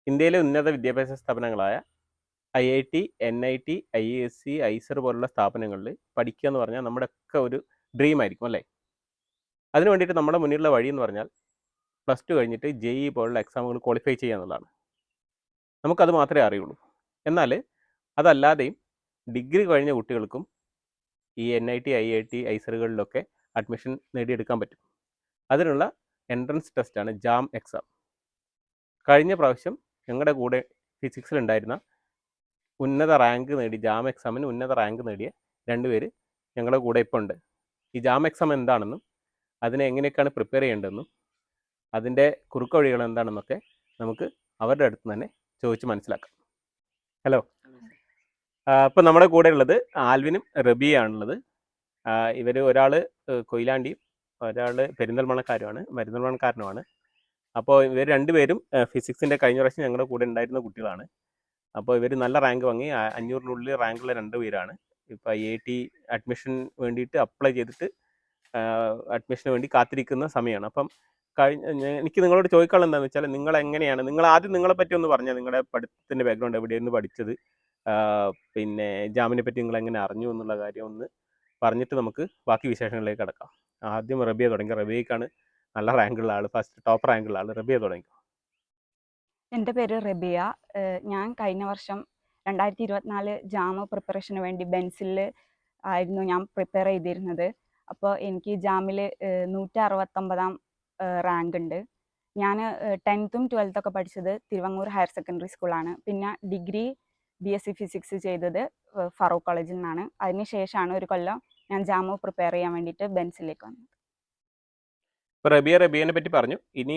ഇന്ത്യയിലെ ഉന്നത വിദ്യാഭ്യാസ സ്ഥാപനങ്ങളായ IIT, NIT, IISc, ഐസർ പോലുള്ള സ്ഥാപനങ്ങളിൽ പഠിക്കുക എന്ന് പറഞ്ഞാൽ നമ്മുടെയൊക്കെ ഒരു ഡ്രീം ആയിരിക്കും അല്ലേ? അതിന് വേണ്ടിയിട്ട് നമ്മുടെ മുന്നിലുള്ള വഴി എന്ന് പറഞ്ഞാൽ +2 കഴിഞ്ഞിട്ട് JEE പോലുള്ള എക്സാമുകൾ ക്വാളിഫൈ ചെയ്യുക എന്നുള്ളതാണ്. നമുക്കത് മാത്രമേ അറിയുള്ളൂ. എന്നാൽ അതല്ലാതെയും ഡിഗ്രി കഴിഞ്ഞ കുട്ടികൾക്കും ഈ NIT, IIT, ഐസറുകളിലൊക്കെ അഡ്മിഷൻ നേടിയെടുക്കാൻ പറ്റും. അതിനുള്ള എൻട്രൻസ് ടെസ്റ്റാണ് JAM എക്സാം. കഴിഞ്ഞ പ്രാവശ്യം ഞങ്ങളുടെ കൂടെ ഫിസിക്സിലുണ്ടായിരുന്ന ഉന്നത റാങ്ക് നേടി JAM എക്സാമിന് ഉന്നത റാങ്ക് നേടിയ 2 പേര് ഞങ്ങളുടെ കൂടെ ഇപ്പോൾ ഉണ്ട്. ഈ JAM എക്സാം എന്താണെന്നും അതിനെ എങ്ങനെയൊക്കെയാണ് പ്രിപ്പയർ ചെയ്യേണ്ടതെന്നും അതിൻ്റെ കുറുക്കുവഴികൾ എന്താണെന്നൊക്കെ നമുക്ക് അവരുടെ അടുത്ത് തന്നെ ചോദിച്ച് മനസ്സിലാക്കാം. ഹലോ, ഇപ്പം നമ്മുടെ കൂടെ ഉള്ളത് ആൽവിനും റബിയാണുള്ളത്. ഇവർ ഒരാൾ കൊയിലാണ്ടിയും ഒരാൾ പെരിന്തൽമണ്ണക്കാരനുമാണ്. അപ്പോൾ ഇവർ രണ്ടുപേരും ഫിസിക്സിൻ്റെ കഴിഞ്ഞ പ്രാവശ്യം ഞങ്ങളുടെ കൂടെ ഉണ്ടായിരുന്ന കുട്ടികളാണ്. അപ്പോൾ ഇവർ നല്ല റാങ്ക് വാങ്ങി 500-നുള്ളിൽ റാങ്കുള്ള 2 പേരാണ്. ഇപ്പോൾ IIT അഡ്മിഷൻ വേണ്ടിയിട്ട് അപ്ലൈ ചെയ്തിട്ട് അഡ്മിഷന് വേണ്ടി കാത്തിരിക്കുന്ന സമയമാണ്. അപ്പം എനിക്ക് നിങ്ങളോട് ചോദിക്കാനുള്ളത് എന്താണെന്ന് വെച്ചാൽ, നിങ്ങൾ ആദ്യം നിങ്ങളെപ്പറ്റി ഒന്ന് പറഞ്ഞാൽ, നിങ്ങളുടെ പഠിത്തത്തിൻ്റെ ബാക്ക്ഗ്രൗണ്ട് എവിടെയായിരുന്നു പഠിച്ചത്, പിന്നെ ജാമിനെ പറ്റി നിങ്ങൾ എങ്ങനെ അറിഞ്ഞു എന്നുള്ള കാര്യം ഒന്ന് പറഞ്ഞിട്ട് നമുക്ക് ബാക്കി വിശേഷങ്ങളിലേക്ക് കടക്കാം. ആദ്യം റബിയ തുടങ്ങി. റബിയക്കാണ് നല്ല റാങ്കുള്ള ആൾ, ഫസ്റ്റ് ടോപ്പ് റാങ്കുള്ള ആൾ. റബിയ തുടങ്ങി. എൻ്റെ പേര് റബിയ. ഞാൻ കഴിഞ്ഞ വർഷം 2024 ജാം പ്രിപ്പറേഷന് വേണ്ടി ബെൻസിൽ ആയിരുന്നു ഞാൻ പ്രിപ്പയർ ചെയ്തിരുന്നത്. അപ്പോൾ എനിക്ക് ജാമിൽ 169 റാങ്ക് ഉണ്ട്. ഞാൻ 10th 12th ഒക്കെ പഠിച്ചത് തിരുവങ്ങൂർ ഹയർ സെക്കൻഡറി സ്കൂളാണ്. പിന്നെ ഡിഗ്രി BSc ഫിസിക്സ് ചെയ്തത് ഫറൂഖ് കോളേജിൽ നിന്നാണ്. അതിനുശേഷമാണ് ഒരു കൊല്ലം ഞാൻ ജാം പ്രിപ്പയർ ചെയ്യാൻ വേണ്ടിയിട്ട് ബെൻസിലേക്ക് വന്നത്. ഇപ്പോൾ റബിയനെ പറ്റി പറഞ്ഞു. ഇനി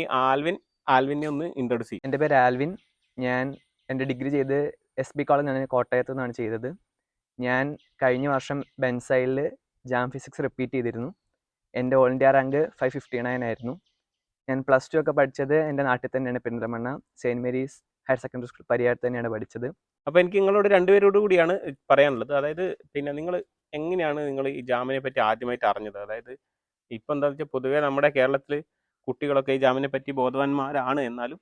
ആൽവിനെ ഒന്ന് ഇൻട്രൊഡ്യൂസ് ചെയ്യും. എൻ്റെ പേര് ആൽവിൻ. ഞാൻ എൻ്റെ ഡിഗ്രി ചെയ്ത് SB കോളേജ് കോട്ടയത്തു നിന്നാണ് ചെയ്തത്. ഞാൻ കഴിഞ്ഞ വർഷം ബെൻസൈലിൽ ജാം ഫിസിക്സ് റിപ്പീറ്റ് ചെയ്തിരുന്നു. എൻ്റെ ഓൾ ഇന്ത്യ റാങ്ക് 559 ആയിരുന്നു. ഞാൻ +2 ഒക്കെ പഠിച്ചത് എൻ്റെ നാട്ടിൽ തന്നെയാണ്, Perinthalmanna Saint Mary's higher secondary school പരിയാരത്ത് തന്നെയാണ് പഠിച്ചത്. അപ്പോൾ എനിക്ക് നിങ്ങളോട് 2 പേരോട് കൂടിയാണ് പറയാനുള്ളത്. അതായത് പിന്നെ നിങ്ങൾ എങ്ങനെയാണ് ഈ ജാമിനെ പറ്റി ആദ്യമായിട്ട് അറിഞ്ഞത്? അതായത് ഇപ്പം എന്താണെന്ന് വെച്ചാൽ, പൊതുവേ നമ്മുടെ കേരളത്തിൽ കുട്ടികളൊക്കെ ഈ ജാമിനെ പറ്റി ബോധവാന്മാരാണ്. എന്നാലും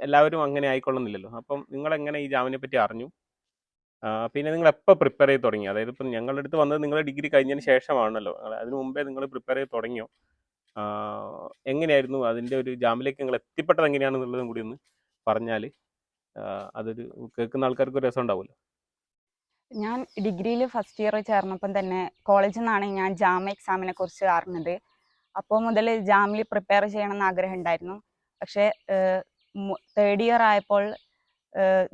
എല്ലാവരും അങ്ങനെ ആയിക്കൊള്ളുന്നില്ലല്ലോ. അപ്പം നിങ്ങളെങ്ങനെ ഈ ജാമിനെ പറ്റി അറിഞ്ഞു? പിന്നെ നിങ്ങൾ എപ്പോൾ പ്രിപ്പയർ ചെയ്ത് തുടങ്ങി? അതായത് ഇപ്പം ഞങ്ങളുടെ അടുത്ത് വന്നത് നിങ്ങൾ ഡിഗ്രി കഴിഞ്ഞതിന് ശേഷമാണല്ലോ. അതിന് മുമ്പേ നിങ്ങൾ പ്രിപ്പയർ ചെയ്ത് തുടങ്ങിയോ? എങ്ങനെയായിരുന്നു അതിൻ്റെ ഒരു ജാമിലേക്ക് നിങ്ങൾ എത്തിപ്പെട്ടത് എങ്ങനെയാണെന്നുള്ളതും കൂടി ഒന്ന് പറഞ്ഞാൽ അതൊരു കേൾക്കുന്ന ആൾക്കാർക്ക് ഒരു രസം ഉണ്ടാവുമല്ലോ. ഞാൻ ഡിഗ്രിയിൽ ഫസ്റ്റ് ഇയർ ചേർന്നപ്പം തന്നെ കോളേജിൽ നിന്നാണ് ഞാൻ ജാം എക്സാമിനെ കുറിച്ച് അറിഞ്ഞത്. അപ്പോൾ മുതൽ ജാമിൽ പ്രിപ്പയർ ചെയ്യണമെന്ന് ആഗ്രഹം ഉണ്ടായിരുന്നു. പക്ഷേ 3rd ഇയർ ആയപ്പോൾ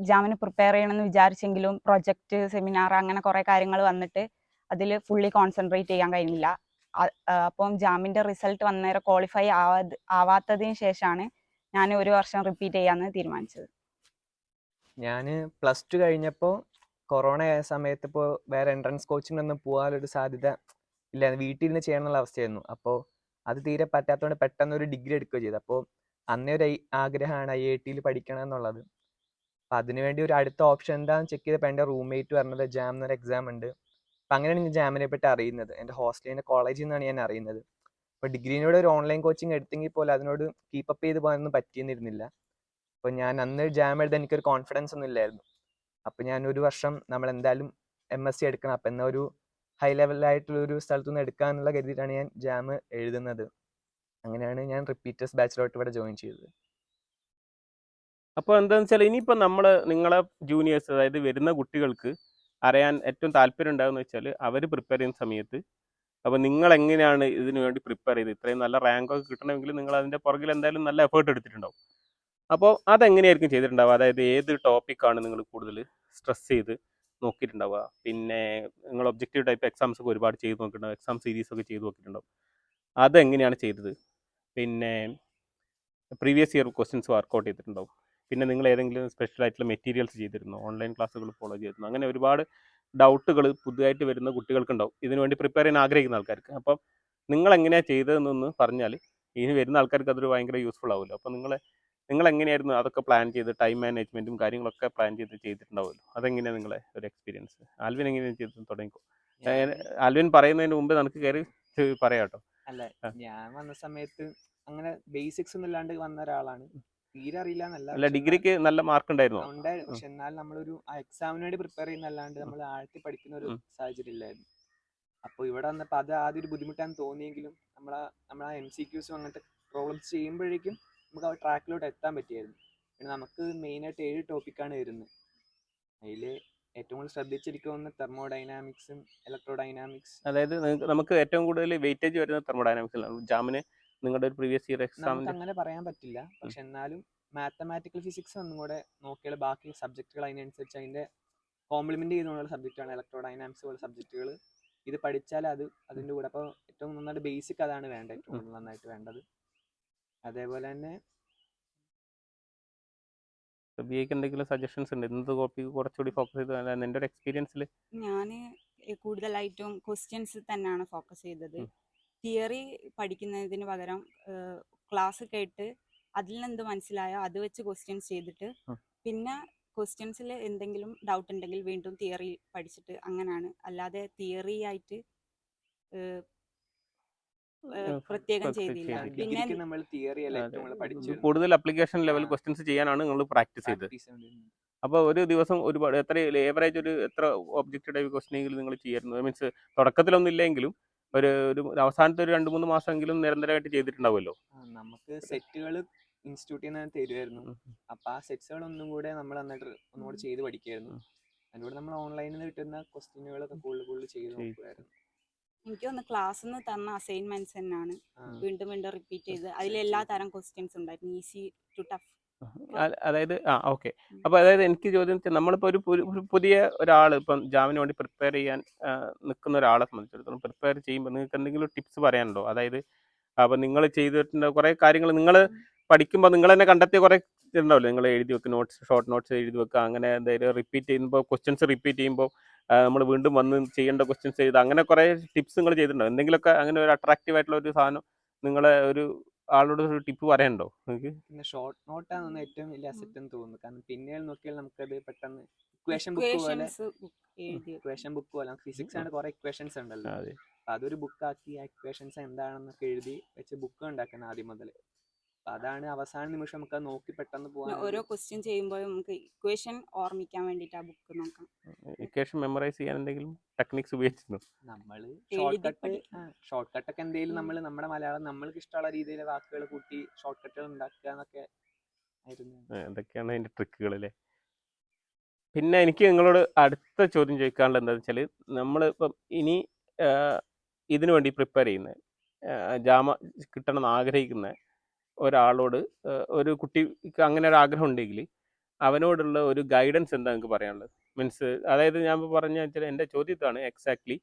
ജാമിന് പ്രിപ്പയർ ചെയ്യണമെന്ന് വിചാരിച്ചെങ്കിലും പ്രൊജക്റ്റ്, സെമിനാർ അങ്ങനെ കുറേ കാര്യങ്ങൾ വന്നിട്ട് അതിൽ ഫുള്ളി കോൺസെൻട്രേറ്റ് ചെയ്യാൻ കഴിഞ്ഞില്ല. അപ്പം ജാമിൻ്റെ റിസൾട്ട് വന്നേരം ക്വാളിഫൈ ആവാത്തതിന് ശേഷമാണ് ഞാൻ ഒരു വർഷം റിപ്പീറ്റ് ചെയ്യാമെന്ന് തീരുമാനിച്ചത്. ഞാൻ +2 കഴിഞ്ഞപ്പോൾ കൊറോണ ആയ സമയത്ത് ഇപ്പോൾ വേറെ എൻട്രൻസ് കോച്ചിങ്ങിനൊന്നും പോകാനൊരു സാധ്യത ഇല്ല, വീട്ടിൽ നിന്ന് ചെയ്യണം എന്നുള്ള അവസ്ഥയായിരുന്നു. അപ്പോൾ അത് തീരെ പറ്റാത്തതുകൊണ്ട് പെട്ടെന്ന് ഒരു ഡിഗ്രി എടുക്കുകയോ ചെയ്തു. അപ്പോൾ അന്നേ ഒരു ആഗ്രഹമാണ് IIT പഠിക്കണം എന്നുള്ളത്. അപ്പോൾ അതിനുവേണ്ടി ഒരു അടുത്ത ഓപ്ഷൻ എന്താണെന്ന് ചെക്ക് ചെയ്തപ്പോൾ എൻ്റെ റൂംമേറ്റ് പറഞ്ഞത് ജാം എന്നൊരു എക്സാം ഉണ്ട്. അപ്പം അങ്ങനെയാണ് ഞാൻ ജാമിനെ പറ്റി അറിയുന്നത്. എൻ്റെ ഹോസ്റ്റലിൻ്റെ കോളേജിൽ നിന്നാണ് ഞാൻ അറിയുന്നത്. അപ്പോൾ ഡിഗ്രീനോട് ഒരു ഓൺലൈൻ കോച്ചിങ് എടുത്തെങ്കിൽ പോലും അതിനോട് കീപ്പപ്പ് ചെയ്ത് പോകാനൊന്നും പറ്റിയെന്നിരുന്നില്ല. അപ്പോൾ ഞാൻ അന്ന് ജാം എഴുതാൻ എനിക്കൊരു കോൺഫിഡൻസ് ഒന്നും ഇല്ലായിരുന്നു. അപ്പോൾ ഞാൻ ഒരു വർഷം നമ്മൾ എന്തായാലും MSc എടുക്കണം, അപ്പം എന്നാൽ ഒരു ഹൈ ലെവലായിട്ടുള്ളൊരു സ്ഥലത്തു നിന്ന് എടുക്കാമെന്നുള്ള കരുതിയിട്ടാണ് ഞാൻ ജാം എഴുതുന്നത്. അങ്ങനെയാണ് ഞാൻ റിപ്പീറ്റേഴ്സ് ബാച്ചിലോട്ട് ഇവിടെ ജോയിൻ ചെയ്തത്. അപ്പോൾ എന്താണെന്ന് വെച്ചാൽ, ഇനിയിപ്പോൾ നിങ്ങളെ ജൂനിയേഴ്സ്, അതായത് വരുന്ന കുട്ടികൾക്ക് അറിയാൻ ഏറ്റവും താല്പര്യം ഉണ്ടാകുമെന്ന് വെച്ചാൽ, അവർ പ്രിപ്പയർ ചെയ്യുന്ന സമയത്ത് അപ്പോൾ നിങ്ങൾ എങ്ങനെയാണ് ഇതിനു വേണ്ടി പ്രിപ്പയർ ചെയ്ത് ഇത്രയും നല്ല റാങ്കൊക്കെ കിട്ടണമെങ്കിൽ നിങ്ങൾ അതിൻ്റെ പുറകിൽ എന്തായാലും നല്ല എഫേർട്ട് എടുത്തിട്ടുണ്ടാവും. അപ്പോൾ അതെങ്ങനെയായിരിക്കും ചെയ്തിട്ടുണ്ടാവുക? അതായത് ഏത് ടോപ്പിക്കാണ് നിങ്ങൾ കൂടുതൽ സ്ട്രെസ് ചെയ്ത് നോക്കിയിട്ടുണ്ടാവുക? പിന്നെ നിങ്ങൾ ഒബ്ജക്റ്റീവ് ടൈപ്പ് എക്സാംസ് ഒക്കെ ഒരുപാട് ചെയ്ത് നോക്കിയിട്ടുണ്ടാവും, എക്സാം സീരീസ് ഒക്കെ ചെയ്ത് നോക്കിയിട്ടുണ്ടാവും. അതെങ്ങനെയാണ് ചെയ്തത്? പിന്നെ പ്രീവിയസ് ഇയർ ക്വസ്റ്റ്യൻസ് വർക്കൗട്ട് ചെയ്തിട്ടുണ്ടാവും. പിന്നെ നിങ്ങൾ ഏതെങ്കിലും സ്പെഷ്യൽ ആയിട്ടുള്ള മെറ്റീരിയൽസ് ചെയ്തിരുന്നു, ഓൺലൈൻ ക്ലാസ്സുകൾ ഫോളോ ചെയ്തിരുന്നു, അങ്ങനെ ഒരുപാട് ഡൗട്ടുകൾ പുതുതായിട്ട് വരുന്ന കുട്ടികൾക്കുണ്ടാവും, ഇതിനു വേണ്ടി പ്രിപ്പയർ ചെയ്യാൻ ആഗ്രഹിക്കുന്ന ആൾക്കാർക്ക്. അപ്പം നിങ്ങൾ എങ്ങനെയാണ് ചെയ്തതെന്നൊന്ന് പറഞ്ഞാൽ ഇനി വരുന്ന ആൾക്കാർക്ക് അതൊരു ഭയങ്കര യൂസ്ഫുൾ ആവുമല്ലോ. അപ്പോൾ നിങ്ങൾ എങ്ങനെയായിരുന്നു അതൊക്കെ പ്ലാൻ ചെയ്ത്, ടൈം മാനേജ്മെൻറ്റും കാര്യങ്ങളൊക്കെ പ്ലാൻ ചെയ്തിട്ടുണ്ടാവുമല്ലോ. അതെങ്ങനെയാണ് നിങ്ങളെ ഒരു എക്സ്പീരിയൻസ്? ആൽവിൻ എങ്ങനെയാണ് ചെയ്ത് തുടങ്ങിക്കോ. ആൽവിൻ പറയുന്നതിന് മുമ്പ് നമുക്ക് കയറി പറയാം കേട്ടോ. അല്ല, ഞാൻ വന്ന സമയത്ത് അങ്ങനെ ബേസിക്സ് ഒന്നും ഇല്ലാണ്ട് വന്ന ഒരാളാണ്. തീരെ അറിയില്ല എന്നല്ല, അല്ല ഡിഗ്രിക്ക് നല്ല മാർക്ക് ഉണ്ടായിരുന്നോ? ഉണ്ടായിരുന്നു. പക്ഷെ എന്നാൽ നമ്മളൊരു ആ എക്സാമിന് വേണ്ടി പ്രിപ്പയർ ചെയ്യുന്നല്ലാണ്ട് നമ്മൾ ആഴ്ത്തി പഠിക്കുന്ന ഒരു സാഹചര്യം ഇല്ലായിരുന്നു. അപ്പോൾ ഇവിടെ വന്നപ്പോൾ അത് ആദ്യം ഒരു ബുദ്ധിമുട്ടാന്ന് തോന്നിയെങ്കിലും നമ്മളാ MCQs അങ്ങനത്തെ പ്രോബ്ലംസ് ചെയ്യുമ്പോഴേക്കും നമുക്ക് ആ ട്രാക്കിലോട്ട് എത്താൻ പറ്റിയായിരുന്നു. പിന്നെ നമുക്ക് മെയിനായിട്ട് 7 ടോപ്പിക്കാണ് വരുന്നത്. അതിൽ ഏറ്റവും കൂടുതൽ ശ്രദ്ധിച്ചിരിക്കുന്ന തെർമോഡൈനാമിക്സും ഇലക്ട്രോഡൈനാമിക്സ്. അതായത് നമുക്ക് ഏറ്റവും കൂടുതൽ വെയിറ്റേജ് വരുന്നത് തെർമോഡൈനാമിക്സിലാണ്. ജാമിന് നിങ്ങളുടെ ഒരു പ്രീവിയസ് ഇയർ നമുക്ക് എക്സാമിന് അങ്ങനെ പറയാൻ പറ്റില്ല. പക്ഷെ എന്നാലും മാത്തമാറ്റിക്കൽ ഫിസിക്സ് ഒന്നും കൂടെ നോക്കിയാൽ ബാക്കി സബ്ജക്റ്റുകൾ അതിനനുസരിച്ച് അതിൻ്റെ കോംപ്ലിമെന്റ് ചെയ്യുന്നുള്ള സബ്ജക്റ്റാണ് ഇലക്ട്രോഡൈനാമിക്സ് പോലെ സബ്ജക്റ്റുകൾ. ഇത് പഠിച്ചാൽ അതിൻ്റെ കൂടെ അപ്പോൾ ഏറ്റവും നന്നായിട്ട് ബേസിക് അതാണ് വേണ്ടത്, ഏറ്റവും കൂടുതൽ നന്നായിട്ട് വേണ്ടത്. അതേപോലെ തന്നെ ബിഎക്ക് എന്തെങ്കിലും സജഷൻസ് ഉണ്ട്? എന്ത് ടോപ്പിക്ക് കുറച്ചുകൂടി ഫോക്കസ് ചെയ്ത് എൻ്റെ ഒരു എക്സ്പീരിയൻസിൽ? ഞാൻ കൂടുതലായിട്ടും ക്വസ്റ്റ്യൻസ് തന്നെയാണ് ഫോക്കസ് ചെയ്തത്. തിയറി പഠിക്കുന്നതിന് പകരം ക്ലാസ് കേട്ട് അതിൽ നിന്ന് എന്ത് മനസ്സിലായോ അത് വെച്ച് ക്വസ്റ്റ്യൻസ് ചെയ്തിട്ട് പിന്നെ ക്വസ്റ്റ്യൻസിൽ എന്തെങ്കിലും ഡൗട്ട് ഉണ്ടെങ്കിൽ വീണ്ടും തിയറി പഠിച്ചിട്ട് അങ്ങനെയാണ്. അല്ലാതെ തിയറി ആയിട്ട് പ്രത്യേകം ചെയ്തില്ല. പിന്നെ ഡിഗ്രിക്ക് നമ്മൾ തിയറി അല്ല ഏറ്റവും കൂടുതൽ പഠിച്ചു, കൂടുതൽ അപ്ലിക്കേഷൻ ലെവൽ ക്വസ്റ്റ്യൻസ് ചെയ്യാനാണ് നിങ്ങൾ പ്രാക്ടീസ് ചെയ്തത്. അപ്പോൾ ഒരു ദിവസം ഒരുപാട് എത്ര ഏവറേജ് എത്ര ഒബ്ജക്റ്റ് ടൈപ്പ് ക്വസ്റ്റ്യനെങ്കിലും നിങ്ങൾ ചെയ്യായിരുന്നു? മീൻസ് തുടക്കത്തിലൊന്നും ഇല്ലെങ്കിലും ഒരു അവസാനത്തെ ഒരു 2-3 മാസമെങ്കിലും നിരന്തരമായിട്ട് ചെയ്തിട്ടുണ്ടാവുമല്ലോ. നമുക്ക് സെറ്റുകൾ ഇൻസ്റ്റിറ്റ്യൂട്ടിൽ നിന്ന് തരുമായിരുന്നു. അപ്പോൾ ആ സെറ്റ്സുകൾ ഒന്നും കൂടെ നമ്മൾ എന്നിട്ട് ഒന്നുകൂടെ ചെയ്ത് പഠിക്കുമായിരുന്നു. അതിലൂടെ നമ്മൾ ഓൺലൈനിൽ നിന്ന് കിട്ടുന്ന ക്വസ്റ്റ്യനുകളൊക്കെ കൂടുതൽ ചെയ്ത് നോക്കുമായിരുന്നു. എനിക്ക് തോന്നുന്നു ക്ലാസ്സിൽ നിന്ന് തന്ന അസൈൻമെന്റ്സ് തന്നെയാണ് വീണ്ടും വീണ്ടും റിപ്പീറ്റ് ചെയ്ത് അതിൽ എല്ലാ തരം ക്വസ്റ്റ്യൻസ് ഉണ്ടായിരുന്നു, ഈസി ടു ടഫ്. അതായത് ഓക്കെ. അപ്പോൾ അതായത് എനിക്ക് ചോദ്യം വെച്ചാൽ നമ്മളിപ്പോൾ ഒരു പുതിയ ഒരാൾ ഇപ്പം ജാമിന് വേണ്ടി പ്രിപ്പയർ ചെയ്യാൻ നിൽക്കുന്ന ഒരാളെ സംബന്ധിച്ചിടത്തോളം പ്രിപ്പയർ ചെയ്യുമ്പോൾ നിങ്ങൾക്ക് എന്തെങ്കിലും ടിപ്സ് പറയാനുണ്ടോ? അതായത് അപ്പോൾ നിങ്ങൾ ചെയ്തിട്ടുള്ള കുറേ കാര്യങ്ങൾ നിങ്ങൾ പഠിക്കുമ്പോൾ നിങ്ങൾ തന്നെ കണ്ടെത്തിയ കുറേ ഉണ്ടാവില്ലേ, നിങ്ങൾ എഴുതി വെക്കുക, നോട്ട്സ്, ഷോർട്ട് നോട്ട്സ് എഴുതി വെക്കുക, അങ്ങനെ എന്തെങ്കിലും റിപ്പീറ്റ് ചെയ്യുമ്പോൾ ക്വസ്റ്റ്യൻസ് റിപ്പീറ്റ് ചെയ്യുമ്പോൾ നമ്മൾ വീണ്ടും വന്ന് ചെയ്യേണ്ട ക്വസ്റ്റ്യൻസ് ചെയ്ത് അങ്ങനെ കുറേ ടിപ്സ് നിങ്ങൾ ചെയ്തിട്ടുണ്ടോ? എന്തെങ്കിലുമൊക്കെ അങ്ങനെ ഒരു അട്രാക്റ്റീവ് ആയിട്ടുള്ള ഒരു സാധനം നിങ്ങളെ ഒരു ആളോട് ഒരു ടിപ്പ് പറയാനുണ്ടോ നിങ്ങൾക്ക്? പിന്നെ ഷോർട്ട് നോട്ടാണ് ഏറ്റവും വലിയ അസറ്റ് എന്ന് തോന്നുന്നു. കാരണം പിന്നീട് നോക്കിയാൽ നമുക്കത് പെട്ടെന്ന് ഇക്വേഷൻ ബുക്ക് പോലെ ഫിസിക്സ് ആണ് കുറെ ഇക്വേഷൻസ് ഉണ്ടല്ലോ, അതൊരു ബുക്കാക്കി ആ ഇക്വേഷൻസ് എന്താണെന്നൊക്കെ എഴുതി വെച്ച് ബുക്ക് ഉണ്ടാക്കണം ആദ്യം മുതൽ. അതാണ് അവസാന നിമിഷം നമുക്ക് നോക്കി പെട്ടെന്ന് പോകാൻ. ഓരോ ക്വസ്റ്റ്യൻ ചെയ്യുമ്പോൾ നമുക്ക് ഇക്വേഷൻ ഓർമ്മിക്കാൻ വേണ്ടിയിട്ട് ആ ബുക്ക് നോക്കാം. ഇക്വേഷൻ മെമ്മറൈസ് ചെയ്യാൻ എന്തെങ്കിലും ടെക്നിക്സ് ഉപയോഗിച്ചിരുന്നു? നമ്മള് ഷോർട്ട് കട്ടൊക്കെ എന്തെങ്കിലും നമ്മുടെ മലയാളം നമ്മൾക്ക് ഇഷ്ടമുള്ള രീതിയിൽ വാക്കുകൾ കൂട്ടി ഷോർട്ട് കട്ടുകൾ ഉണ്ടാക്കുക എന്നൊക്കെ ആയിരുന്നു. എന്തൊക്കെയാണ് അതിന്റെ ട്രിക്കുകൾ അല്ലേ? പിന്നെ എനിക്ക് നിങ്ങളോട് അടുത്ത ചോദ്യം ചോദിക്കാനുള്ളത് എന്താണെന്ന് വെച്ചാൽ, നമ്മളിപ്പം ഇനി ഇതിനു വേണ്ടി പ്രിപ്പയർ ചെയ്യുന്ന ജാമ കിട്ടണമെന്ന് ആഗ്രഹിക്കുന്ന ഒരാളോട്, ഒരു കുട്ടിക്ക് അങ്ങനെ ഒരു ആഗ്രഹം ഉണ്ടെങ്കിൽ അവനോടുള്ള ഒരു ഗൈഡൻസ് എന്താ നിങ്ങൾക്ക് പറയാനുള്ളത്? മീൻസ് അതായത് ഞാൻ പറഞ്ഞ വെച്ചാൽ എൻ്റെ ചോദ്യത്താണ് എക്സാക്ട്ലി.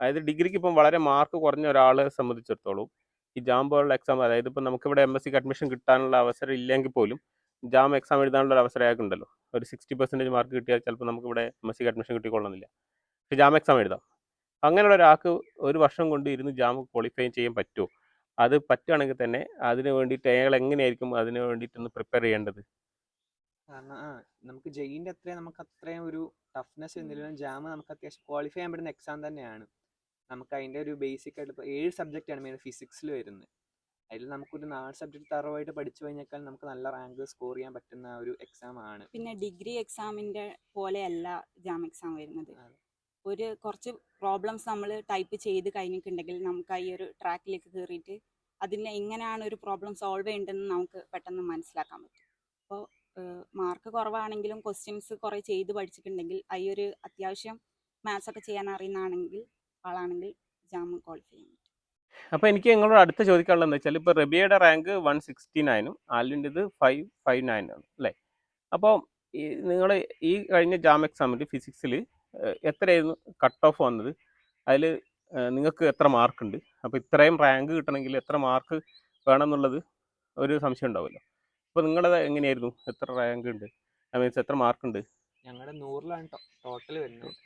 അതായത് ഡിഗ്രിക്ക് ഇപ്പം വളരെ മാർക്ക് കുറഞ്ഞ ഒരാളെ സംബന്ധിച്ചിടത്തോളം ഈ ജാം പോലുള്ള എക്സാം, അതായത് ഇപ്പം നമുക്കിവിടെ MSc അഡ്മിഷൻ കിട്ടാനുള്ള അവസരം ഇല്ലെങ്കിൽ പോലും ജാം എക്സാം എഴുതാനുള്ള ഒരു അവസരം അയാൾക്കുണ്ടല്ലോ. ഒരു 60% മാർക്ക് കിട്ടിയാൽ ചിലപ്പോൾ നമുക്കിവിടെ MSc അഡ്മിഷൻ കിട്ടിക്കൊള്ളുന്നില്ല, പക്ഷേ ജാം എക്സാം എഴുതാം. അങ്ങനെയുള്ള ഒരാൾക്ക് ഒരു വർഷം കൊണ്ട് ഇരുന്ന് ജാം ക്വാളിഫൈ ചെയ്യാൻ പറ്റുമോ? അത് പറ്റുകയാണെങ്കിൽ തന്നെ അതിന് വേണ്ടിയിട്ട് അയാൾ എങ്ങനെയായിരിക്കും അതിന് വേണ്ടിയിട്ടൊന്ന് പ്രിപ്പയർ ചെയ്യേണ്ടത്? കാരണം നമുക്ക് ജെയിൻ്റെ അത്രയും നമുക്ക് അത്രയും ഒരു ടഫ്നെസ് എന്നില്ലെങ്കിലും ജാം നമുക്ക് അത്യാവശ്യം ക്വാളിഫൈ ചെയ്യാൻ പറ്റുന്ന എക്സാം തന്നെയാണ്. നമുക്ക് അതിൻ്റെ ഒരു ബേസിക് ആയിട്ട് ഇപ്പോൾ 7 സബ്ജക്റ്റാണ് മെയിൻ ഫിസിക്സിൽ വരുന്നത്. അതിൽ നമുക്കൊരു 4 സബ്ജക്ട് തറവായിട്ട് പഠിച്ചു കഴിഞ്ഞാൽ നമുക്ക് നല്ല റാങ്ക് സ്കോർ ചെയ്യാൻ പറ്റുന്ന ഒരു എക്സാം ആണ്. പിന്നെ ഡിഗ്രി എക്സാമിൻ്റെ പോലെയല്ല ജാം എക്സാം വരുന്നത്. ഒരു കുറച്ച് പ്രോബ്ലംസ് നമ്മൾ ടൈപ്പ് ചെയ്ത് കഴിഞ്ഞിട്ടുണ്ടെങ്കിൽ നമുക്ക് ഈ ഒരു ട്രാക്കിലേക്ക് കയറിയിട്ട് അതിന് എങ്ങനെയാണ് ഒരു പ്രോബ്ലം സോൾവ് ചെയ്യേണ്ടതെന്ന് നമുക്ക് പെട്ടെന്ന് മനസ്സിലാക്കാൻ പറ്റും. അപ്പോൾ മാർക്ക് കുറവാണെങ്കിലും ക്വസ്റ്റ്യൻസ് കുറേ ചെയ്ത് പഠിച്ചിട്ടുണ്ടെങ്കിൽ ഈ ഒരു അത്യാവശ്യം മാത്സ് ഒക്കെ ചെയ്യാൻ അറിയുന്ന ആളാണെങ്കിൽ ജാം ക്വാളിഫൈ ചെയ്യാൻ പറ്റും. അപ്പോൾ എനിക്ക് നിങ്ങളോട് അടുത്ത ചോദിക്കാനുള്ളത് എന്താ വെച്ചാൽ, ഇപ്പോൾ റബിയയുടെ റാങ്ക് 169ഉം ആലിൻ്റെത് 559 ആണ് അല്ലേ? അപ്പോൾ നിങ്ങൾ ഈ കഴിഞ്ഞ ജാം എക്സാമിൽ ഫിസിക്സിൽ എത്രയായിരുന്നു കട്ട് ഓഫ് വന്നത്? അതിൽ നിങ്ങൾക്ക് എത്ര മാർക്കുണ്ട്? അപ്പോൾ ഇത്രയും റാങ്ക് കിട്ടണമെങ്കിൽ എത്ര മാർക്ക് വേണം എന്നുള്ളത് ഒരു സംശയം ഉണ്ടാവുമല്ലോ. അപ്പോൾ നിങ്ങളത് എങ്ങനെയായിരുന്നു? എത്ര റാങ്ക് ഉണ്ട്, മീൻസ് എത്ര മാർക്കുണ്ട്? ഞങ്ങളുടെ 100ലാണ് ടോട്ടൽ വരുന്നത്.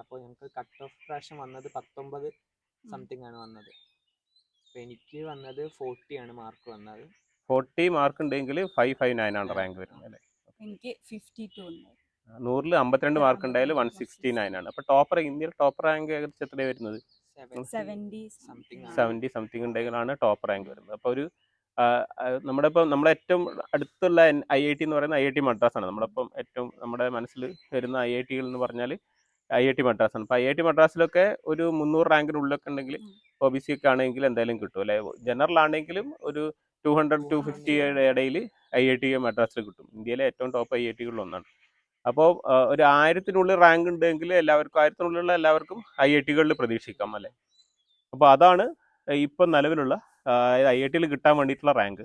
അപ്പോൾ ഞങ്ങൾക്ക് കട്ട് ഓഫ് പ്രാവശ്യം വന്നത് 19 സംതിങ് ആണ് വന്നത്. അപ്പോൾ എനിക്ക് വന്നത് 40 ആണ് മാർക്ക് വന്നത്. 40 മാർക്ക് ഉണ്ടെങ്കിൽ 559 ആണ് റാങ്ക് വരുന്നത് അല്ലേ? എനിക്ക് 52 ഉണ്ട്. 100ൽ 52 മാർക്ക് ഉണ്ടായാലും 169 ആണ്. അപ്പോൾ ടോപ്പർ, ഇന്ത്യയിൽ ടോപ്പർ റാങ്ക് ഏകദേശം എത്രയാണ് വരുന്നത്? 70 സംതിങ് ഉണ്ടെങ്കിലാണ് ടോപ്പ് റാങ്ക് വരുന്നത്. അപ്പോൾ ഒരു നമ്മുടെ ഇപ്പം നമ്മുടെ ഏറ്റവും അടുത്തുള്ള IIT എന്ന് പറയുന്നത് IIT മദ്രാസാണ്. നമ്മളിപ്പം ഏറ്റവും നമ്മുടെ മനസ്സിൽ വരുന്ന IIT കൾ എന്ന് പറഞ്ഞാൽ IIT മദ്രാസാണ്. അപ്പോൾ IIT മദ്രാസിലൊക്കെ ഒരു 300 റാങ്കിനുള്ളിലൊക്കെ ഉണ്ടെങ്കിൽ OBC ഒക്കെ ആണെങ്കിൽ എന്തായാലും കിട്ടും അല്ലേ. ജനറൽ ആണെങ്കിലും ഒരു 200-250 ഇടയിൽ IIT മദ്രാസിൽ കിട്ടും. ഇന്ത്യയിലെ ഏറ്റവും ടോപ്പ് IIT കളിൽ ഒന്നാണ്. അപ്പോൾ ഒരു 1000-നുള്ളിൽ റാങ്ക് ഉണ്ടെങ്കിൽ എല്ലാവർക്കും 1000-നുള്ളിലുള്ള എല്ലാവർക്കും IIT കളിൽ പ്രതീക്ഷിക്കാം അല്ലേ. അപ്പോൾ അതാണ് ഇപ്പം നിലവിലുള്ള IIT യിൽ കിട്ടാൻ വേണ്ടിയിട്ടുള്ള റാങ്ക്.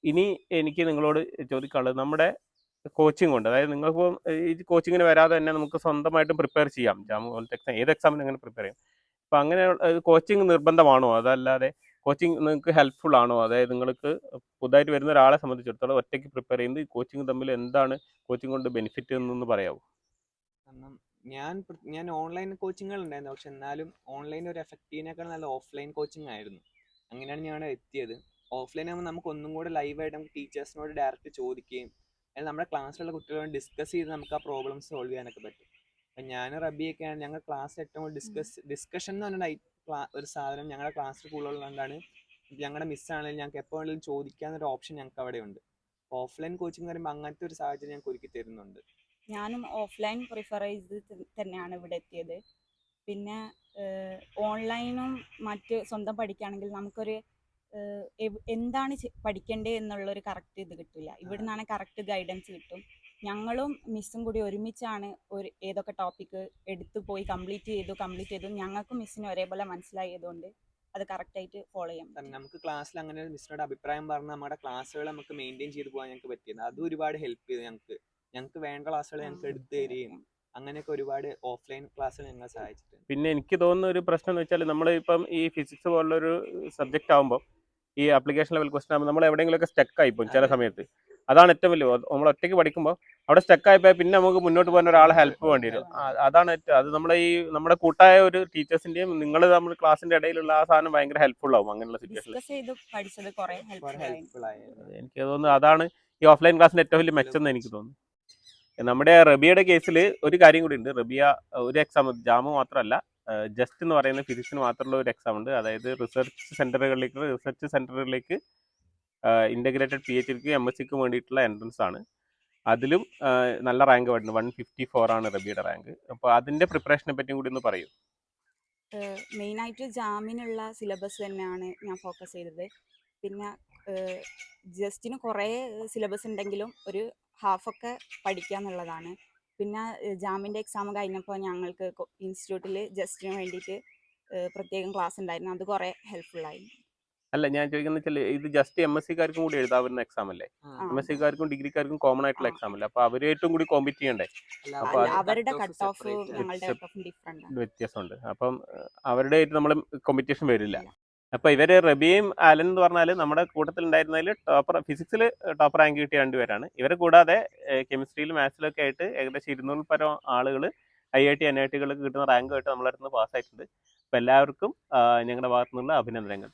ഇനി എനിക്ക് നിങ്ങളോട് ചോദിക്കാനുള്ളത് നമ്മുടെ കോച്ചിങ് കൊണ്ട്, അതായത് നിങ്ങൾക്കിപ്പോൾ ഈ കോച്ചിങ്ങിന് വരാതെ തന്നെ നമുക്ക് സ്വന്തമായിട്ട് പ്രിപ്പയർ ചെയ്യാം. ജാം പോലത്തെ എക്സാം ഏത് എക്സാമിനും അങ്ങനെ പ്രിപ്പയർ ചെയ്യാം. അപ്പോൾ അങ്ങനെ കോച്ചിങ് നിർബന്ധമാണോ, അതല്ലാതെ കോച്ചിങ് നിങ്ങൾക്ക് ഹെൽപ്ഫുൾ ആണോ? അതായത് നിങ്ങൾക്ക് പുതുതായിട്ട് വരുന്ന ഒരാളെ സംബന്ധിച്ചിടത്തോളം ഒറ്റയ്ക്ക് പ്രിപ്പയർ ചെയ്യുന്നത് ഈ കോച്ചിങ് തമ്മിൽ എന്താണ് കോച്ചിങ് കൊണ്ട് ബെനിഫിറ്റ് എന്നൊന്ന് പറയാമോ? കാരണം ഞാൻ ഓൺലൈൻ കോച്ചിങ്ങുകൾ ഉണ്ടായിരുന്നു, പക്ഷെ എന്നാലും ഓൺലൈൻ ഒരു എഫക്റ്റീവിനേക്കാൾ നല്ല ഓഫ്ലൈൻ കോച്ചിങ് ആയിരുന്നു. അങ്ങനെയാണ് ഞാൻ എത്തിയത്. ഓഫ്ലൈൻ ആകുമ്പോൾ നമുക്ക് ഒന്നും കൂടെ ലൈവായിട്ട് നമുക്ക് ടീച്ചേഴ്സിനോട് ഡയറക്റ്റ് ചോദിക്കുകയും അല്ലെങ്കിൽ നമ്മുടെ ക്ലാസ്സിലുള്ള കുട്ടികളോട് ഡിസ്കസ് ചെയ്ത് നമുക്ക് ആ പ്രോബ്ലംസ് സോൾവ് ചെയ്യാനൊക്കെ പറ്റും. അപ്പം ഞാൻ റബിയൊക്കെയാണ് ഞങ്ങൾ ക്ലാസ്സിൽ ഏറ്റവും കൂടുതൽ ഡിസ്കഷൻ എന്ന് പറഞ്ഞ ഒരു സാധനം ഞങ്ങളുടെ ക്ലാസ്സിൽ കൂടുതലുള്ളതുകൊണ്ടാണ് ഞങ്ങളുടെ മിസ്സാണെങ്കിലും ഞങ്ങൾക്ക് എപ്പോൾ വേണമെങ്കിലും ചോദിക്കാവുന്നൊരു ഓപ്ഷൻ ഞങ്ങൾക്ക് അവിടെ ഉണ്ട്. ഓഫ്ലൈൻ കോച്ചിങ് പറയുമ്പോൾ അങ്ങനത്തെ ഒരു സാഹചര്യം ഞങ്ങൾക്ക് ഒരുക്കി തരുന്നുണ്ട്. ഞാനും ഓഫ്ലൈൻ പ്രിഫർ ചെയ്ത് തന്നെയാണ് ഇവിടെ എത്തിയത്. പിന്നെ ഓൺലൈനും മറ്റ് സ്വന്തം പഠിക്കുകയാണെങ്കിൽ നമുക്കൊരു എന്താണ് പഠിക്കേണ്ടത് എന്നുള്ളൊരു കറക്റ്റ് ഇത് കിട്ടില്ല. ഇവിടെ നിന്നാണ് കറക്റ്റ് ഗൈഡൻസ് കിട്ടും. ഞങ്ങളും മിസ്സും കൂടി ഒരുമിച്ചാണ് ഏതൊക്കെ ടോപ്പിക്ക് എടുത്തു പോയി കംപ്ലീറ്റ് ചെയ്തു. ഞങ്ങൾക്കും മിസ്സിനും ഒരേപോലെ മനസ്സിലായതുകൊണ്ട് അത് കറക്റ്റായിട്ട് ഫോളോ ചെയ്യാം. നമുക്ക് ക്ലാസ്സിൽ അങ്ങനെ മിസ്സിനോട് അഭിപ്രായം പറഞ്ഞ് നമ്മുടെ ക്ലാസ്സുകൾ നമുക്ക് മെയിൻറ്റെയിൻ ചെയ്ത് പോകാൻ ഞങ്ങൾക്ക് പറ്റിയത് അതും ഒരുപാട് ഹെൽപ്പ് ചെയ്തു. ഞങ്ങൾക്ക് വേണ്ട ക്ലാസ്സുകൾ ഞങ്ങൾക്ക് എടുത്തു തരികയും അങ്ങനെയൊക്കെ ഒരുപാട് ഓഫ്ലൈൻ ക്ലാസ്സുകൾ ഞങ്ങളെ സഹായിച്ചിട്ടുണ്ട്. പിന്നെ എനിക്ക് തോന്നുന്ന ഒരു പ്രശ്നം എന്ന് വെച്ചാൽ നമ്മൾ ഇപ്പം ഈ ഫിസിക്സ് പോലുള്ളൊരു സബ്ജക്റ്റ് ആകുമ്പോൾ ഈ ആപ്ലിക്കേഷൻ ലെവൽ ക്വസ്റ്റൻ ആകുമ്പോൾ നമ്മൾ എവിടെയെങ്കിലുമൊക്കെ സ്റ്റക്ക് ആയിപ്പോകും ചില സമയത്ത്. അതാണ് ഏറ്റവും വലിയ, നമ്മൾ ഒറ്റയ്ക്ക് പഠിക്കുമ്പോൾ അവിടെ സ്റ്റക്ക് ആയിപ്പോയാൽ പിന്നെ നമുക്ക് മുന്നോട്ട് പോകാൻ ഒരാളെ ഹെൽപ്പ് വേണ്ടി വരും. അതാണ് ഏറ്റവും, അത് നമ്മുടെ കൂട്ടായ ഒരു ടീച്ചേഴ്സിന്റെയും നമ്മൾ ക്ലാസ്സിന്റെ ഇടയിലുള്ള ആ സാധനം ഭയങ്കര ഹെൽപ്ഫുൾ ആവും അങ്ങനെയുള്ള സിറ്റുവേഷനിൽ. എനിക്ക് തോന്നുന്നു അതാണ് ഈ ഓഫ്ലൈൻ ക്ലാസ്സിന്റെ ഏറ്റവും വലിയ മെച്ചം എന്ന് എനിക്ക് തോന്നുന്നു. നമ്മുടെ റബിയയുടെ കേസിൽ ഒരു കാര്യം കൂടി ഉണ്ട്. റബിയ ഒരു എക്സാം ജാമ് മാത്രമല്ല, ജസ്റ്റ് എന്ന് പറയുന്ന ഫിസിക്സിന് മാത്രമുള്ള ഒരു എക്സാം ഉണ്ട്. അതായത് റിസർച്ച് സെന്ററുകളിലേക്ക് ഇൻ്റഗ്രേറ്റഡ് PhDക്ക് MSCക്ക് വേണ്ടിയിട്ടുള്ള എൻട്രൻസ് ആണ്. അതിലും നല്ല റാങ്ക് വരുന്നുണ്ട്. 154 ആണ് റബിയുടെ റാങ്ക്. അപ്പോൾ അതിൻ്റെ പ്രിപ്പറേഷനെ പറ്റിയും കൂടി ഒന്ന് പറയൂ. മെയിനായിട്ട് ജാമിനുള്ള സിലബസ് തന്നെയാണ് ഞാൻ ഫോക്കസ് ചെയ്തത്. പിന്നെ ജസ്റ്റിന് കുറേ സിലബസ് ഉണ്ടെങ്കിലും ഒരു ഹാഫൊക്കെ പഠിക്കുക എന്നുള്ളതാണ്. പിന്നെ ജാമിൻ്റെ എക്സാം കഴിഞ്ഞപ്പോൾ ഞങ്ങൾക്ക് ഇൻസ്റ്റിറ്റ്യൂട്ടിൽ ജസ്റ്റിന് വേണ്ടിയിട്ട് പ്രത്യേകം ക്ലാസ് ഉണ്ടായിരുന്നു. അത് കുറേ ഹെൽപ്ഫുള്ളായി. അല്ല, ഞാൻ ചോദിക്കുന്നത് വെച്ചാൽ ഇത് ജസ്റ്റ് MSCക്കാർക്കും കൂടി എഴുതാവുന്ന എക്സാം അല്ലേ? MSCക്കാർക്കും ഡിഗ്രിക്കാർക്കും കോമൺ ആയിട്ടുള്ള എക്സാം അല്ലേ? അപ്പോൾ അവർ ഏറ്റവും കൂടി കോമ്പീറ്റ് ചെയ്യണ്ടേ? അപ്പോൾ അവരുടെ കട്ട് ഓഫ് ഞങ്ങളുടെ കട്ട് ഓഫ് ഡിഫറെന്റ് വ്യത്യാസമുണ്ട്. അപ്പം അവരുടെ ആയിട്ട് നമ്മൾ കോമ്പറ്റീഷൻ വരില്ല. അപ്പോൾ ഇവര് റബിയും ആലൻ എന്ന് പറഞ്ഞാൽ നമ്മുടെ കൂട്ടത്തിൽ ഉണ്ടായിരുന്നതിൽ ഫിസിക്സിൽ ടോപ്പ് റാങ്ക് കിട്ടിയ രണ്ടുപേരാണ്. ഇവരെ കൂടാതെ കെമിസ്ട്രിയിലും മാത്സിലൊക്കെ ആയിട്ട് ഏകദേശം 200 പരം ആളുകൾ IIT NIT കിട്ടുന്ന റാങ്ക് ആയിട്ട് നമ്മളെ അടുത്ത് നിന്ന് പാസ്സായിട്ടുണ്ട്. അപ്പോൾ എല്ലാവർക്കും ഞങ്ങളുടെ ഭാഗത്തു നിന്നുള്ള അഭിനന്ദനങ്ങൾ.